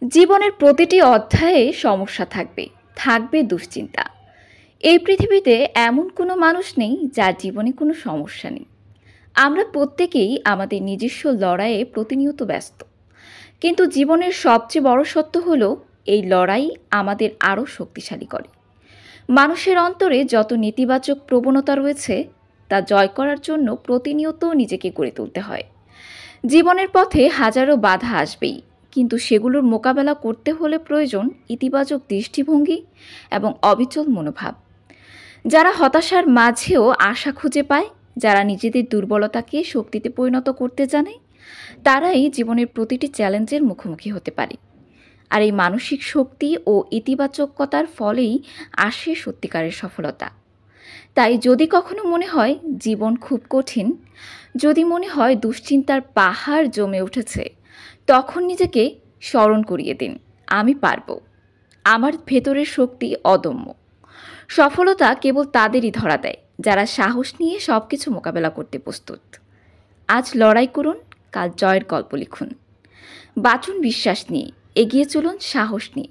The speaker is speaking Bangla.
জীবনের প্রতিটি অধ্যায়ে সমস্যা থাকবে, থাকবে দুশ্চিন্তা। এই পৃথিবীতে এমন কোনো মানুষ নেই যার জীবনে কোনো সমস্যা নেই। আমরা প্রত্যেকেই আমাদের নিজস্ব লড়াইয়ে প্রতিনিয়ত ব্যস্ত। কিন্তু জীবনের সবচেয়ে বড় সত্য হলো, এই লড়াই আমাদের আরও শক্তিশালী করে। মানুষের অন্তরে যত নেতিবাচক প্রবণতা রয়েছে, তা জয় করার জন্য প্রতিনিয়ত নিজেকে গড়ে তুলতে হয়। জীবনের পথে হাজারো বাধা আসবেই, কিন্তু সেগুলোর মোকাবেলা করতে হলে প্রয়োজন ইতিবাচক দৃষ্টিভঙ্গি এবং অবিচল মনোভাব। যারা হতাশার মাঝেও আশা খুঁজে পায়, যারা নিজেদের দুর্বলতাকে শক্তিতে পরিণত করতে জানে, তারাই জীবনের প্রতিটি চ্যালেঞ্জের মুখোমুখি হতে পারে। আর এই মানসিক শক্তি ও ইতিবাচকতার ফলেই আসে সত্যিকারের সফলতা। তাই যদি কখনো মনে হয় জীবন খুব কঠিন, যদি মনে হয় দুশ্চিন্তার পাহাড় জমে উঠেছে, তখন নিজেকে স্মরণ করিয়ে দিন, আমি পারবো। আমার ভেতরের শক্তি অদম্য। সফলতা কেবল তাদেরই ধরা দেয় যারা সাহস নিয়ে সবকিছু মোকাবেলা করতে প্রস্তুত। আজ লড়াই করুন, কাল জয়ের গল্প লিখুন। বাঁচুন বিশ্বাস নিয়ে, এগিয়ে চলুন সাহস নিয়ে।